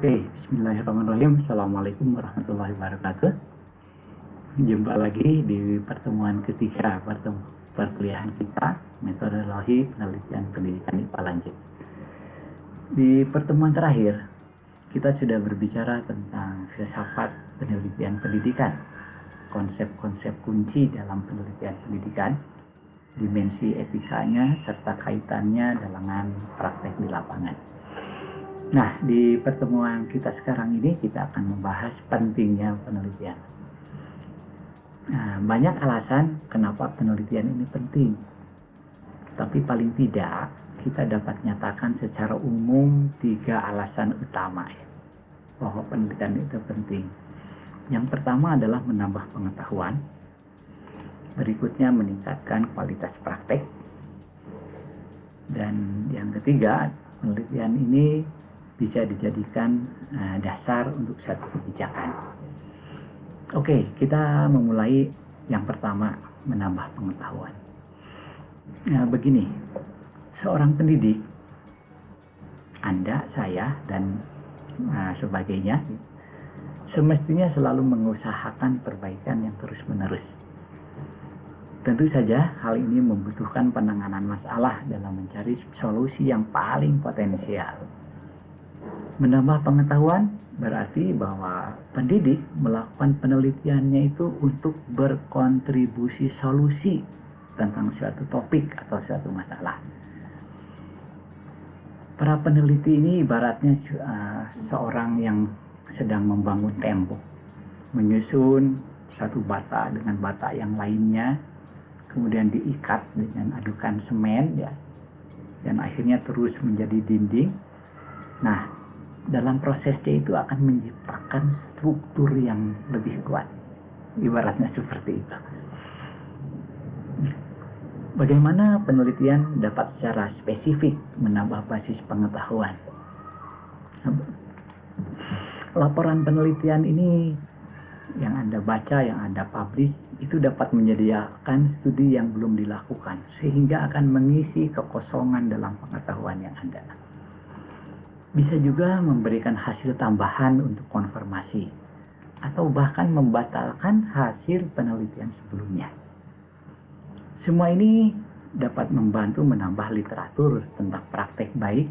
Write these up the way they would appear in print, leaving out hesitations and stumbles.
Oke, bismillahirrahmanirrahim. Assalamualaikum warahmatullahi wabarakatuh. Jumpa lagi di pertemuan ketiga perkuliahan kita, metodologi penelitian pendidikan IPA lanjut. Di pertemuan terakhir, kita sudah berbicara tentang filsafat penelitian pendidikan, konsep-konsep kunci dalam penelitian pendidikan, dimensi etikanya, serta kaitannya dengan praktek di lapangan. Nah, di pertemuan kita sekarang ini kita akan membahas pentingnya penelitian. Nah, banyak alasan kenapa penelitian ini penting. Tapi paling tidak kita dapat nyatakan secara umum 3 alasan utama bahwa penelitian itu penting. Yang pertama adalah menambah pengetahuan. Berikutnya meningkatkan kualitas praktek. Dan yang ketiga, penelitian ini bisa dijadikan dasar untuk satu kebijakan. Oke, kita memulai yang pertama, menambah pengetahuan. Nah, begini, seorang pendidik, Anda, saya, dan sebagainya, semestinya selalu mengusahakan perbaikan yang terus-menerus. Tentu saja hal ini membutuhkan penanganan masalah dalam mencari solusi yang paling potensial. Menambah pengetahuan berarti bahwa pendidik melakukan penelitiannya itu untuk berkontribusi solusi tentang suatu topik atau suatu masalah. Para peneliti ini ibaratnya seorang yang sedang membangun tembok, menyusun satu bata dengan bata yang lainnya, kemudian diikat dengan adukan semen, ya, dan akhirnya terus menjadi dinding. Nah, dalam prosesnya itu akan menciptakan struktur yang lebih kuat. Ibaratnya seperti itu. Bagaimana penelitian dapat secara spesifik menambah basis pengetahuan? Laporan penelitian ini yang Anda baca, yang Anda publish, itu dapat menyediakan studi yang belum dilakukan, sehingga akan mengisi kekosongan dalam pengetahuan yang ada. Bisa juga memberikan hasil tambahan untuk konfirmasi, atau bahkan membatalkan hasil penelitian sebelumnya. Semua ini dapat membantu menambah literatur tentang praktek baik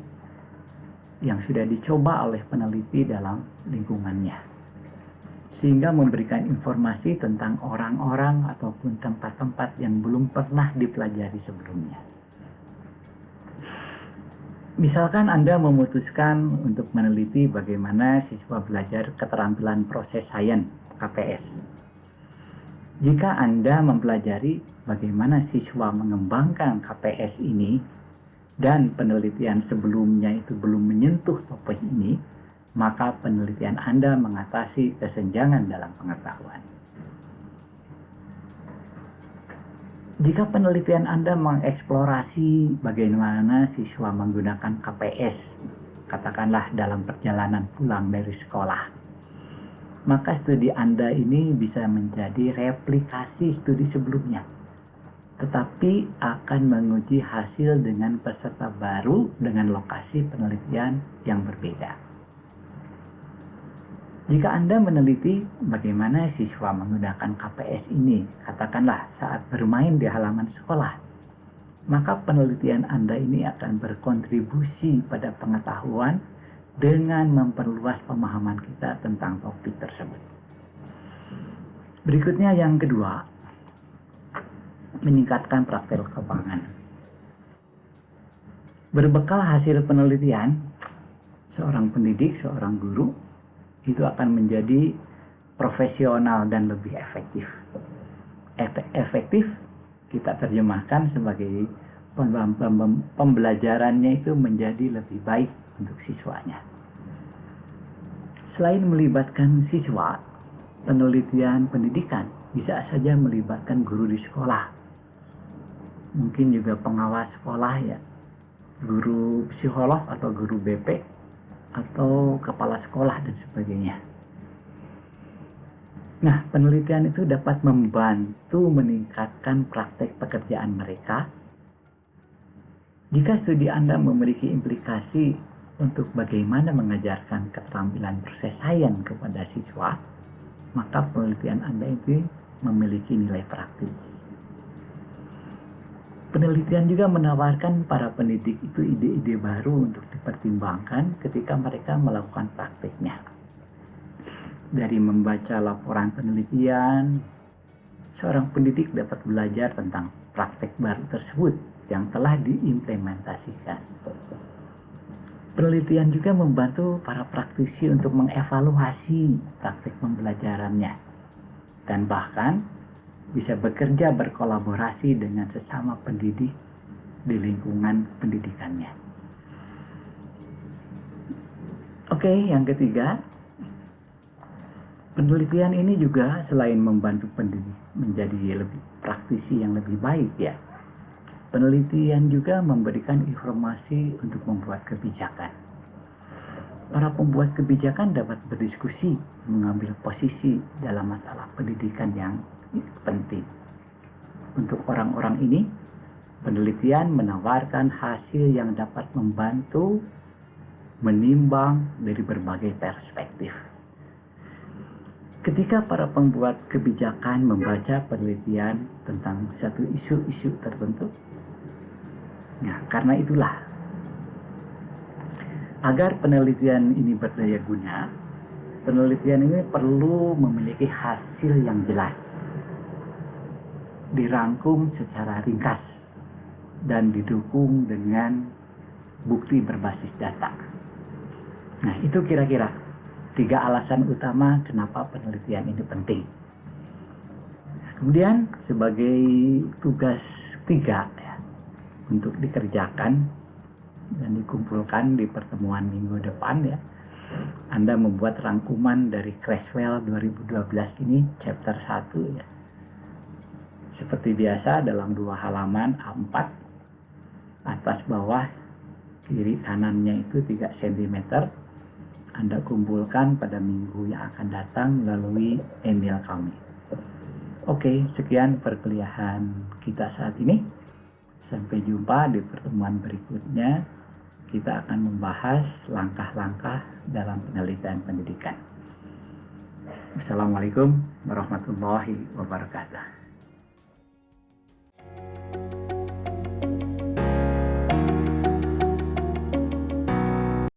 yang sudah dicoba oleh peneliti dalam lingkungannya, sehingga memberikan informasi tentang orang-orang ataupun tempat-tempat yang belum pernah dipelajari sebelumnya. Misalkan Anda memutuskan untuk meneliti bagaimana siswa belajar keterampilan proses sains (KPS). Jika Anda mempelajari bagaimana siswa mengembangkan KPS ini dan penelitian sebelumnya itu belum menyentuh topik ini, maka penelitian Anda mengatasi kesenjangan dalam pengetahuan. Jika penelitian Anda mengeksplorasi bagaimana siswa menggunakan KPS, katakanlah dalam perjalanan pulang dari sekolah, maka studi Anda ini bisa menjadi replikasi studi sebelumnya, tetapi akan menguji hasil dengan peserta baru dengan lokasi penelitian yang berbeda. Jika Anda meneliti bagaimana siswa menggunakan KPS ini, katakanlah saat bermain di halaman sekolah, maka penelitian Anda ini akan berkontribusi pada pengetahuan dengan memperluas pemahaman kita tentang topik tersebut. Berikutnya yang kedua, meningkatkan praktek lapangan. Berbekal hasil penelitian, seorang pendidik, seorang guru, itu akan menjadi profesional dan lebih efektif. Efektif kita terjemahkan sebagai pembelajarannya itu menjadi lebih baik untuk siswanya. Selain melibatkan siswa, penelitian pendidikan bisa saja melibatkan guru di sekolah. Mungkin juga pengawas sekolah, ya, guru psikolog atau guru BP, atau kepala sekolah dan sebagainya. Nah, penelitian itu dapat membantu meningkatkan praktek pekerjaan mereka. Jika studi Anda memiliki implikasi untuk bagaimana mengajarkan keterampilan perselesaian kepada siswa, maka penelitian Anda itu memiliki nilai praktis. Penelitian juga menawarkan para pendidik itu ide-ide baru untuk dipertimbangkan ketika mereka melakukan praktiknya. Dari membaca laporan penelitian, seorang pendidik dapat belajar tentang praktik baru tersebut yang telah diimplementasikan. Penelitian juga membantu para praktisi untuk mengevaluasi praktik pembelajarannya dan bahkan bisa bekerja berkolaborasi dengan sesama pendidik di lingkungan pendidikannya. Oke, yang ketiga, penelitian ini juga selain membantu pendidik menjadi lebih praktisi yang lebih baik ya, penelitian juga memberikan informasi untuk membuat kebijakan. Para pembuat kebijakan dapat berdiskusi, mengambil posisi dalam masalah pendidikan yang penting. Untuk orang-orang ini, penelitian menawarkan hasil yang dapat membantu menimbang dari berbagai perspektif. Ketika para pembuat kebijakan membaca penelitian tentang satu isu-isu tertentu, nah, karena itulah, agar penelitian ini berdaya guna, penelitian ini perlu memiliki hasil yang jelas, dirangkum secara ringkas, dan didukung dengan bukti berbasis data. Nah, itu kira-kira 3 alasan utama kenapa penelitian ini penting. Kemudian sebagai tugas 3 ya, untuk dikerjakan dan dikumpulkan di pertemuan minggu depan ya, Anda membuat rangkuman dari Creswell 2012 ini chapter 1 ya. Seperti biasa dalam 2 halaman A4, atas bawah kiri kanannya itu 3 cm. Anda kumpulkan pada minggu yang akan datang melalui email kami. Oke, sekian perkuliahan kita saat ini. Sampai jumpa di pertemuan berikutnya. Kita akan membahas langkah-langkah dalam penelitian pendidikan. Wassalamualaikum warahmatullahi wabarakatuh.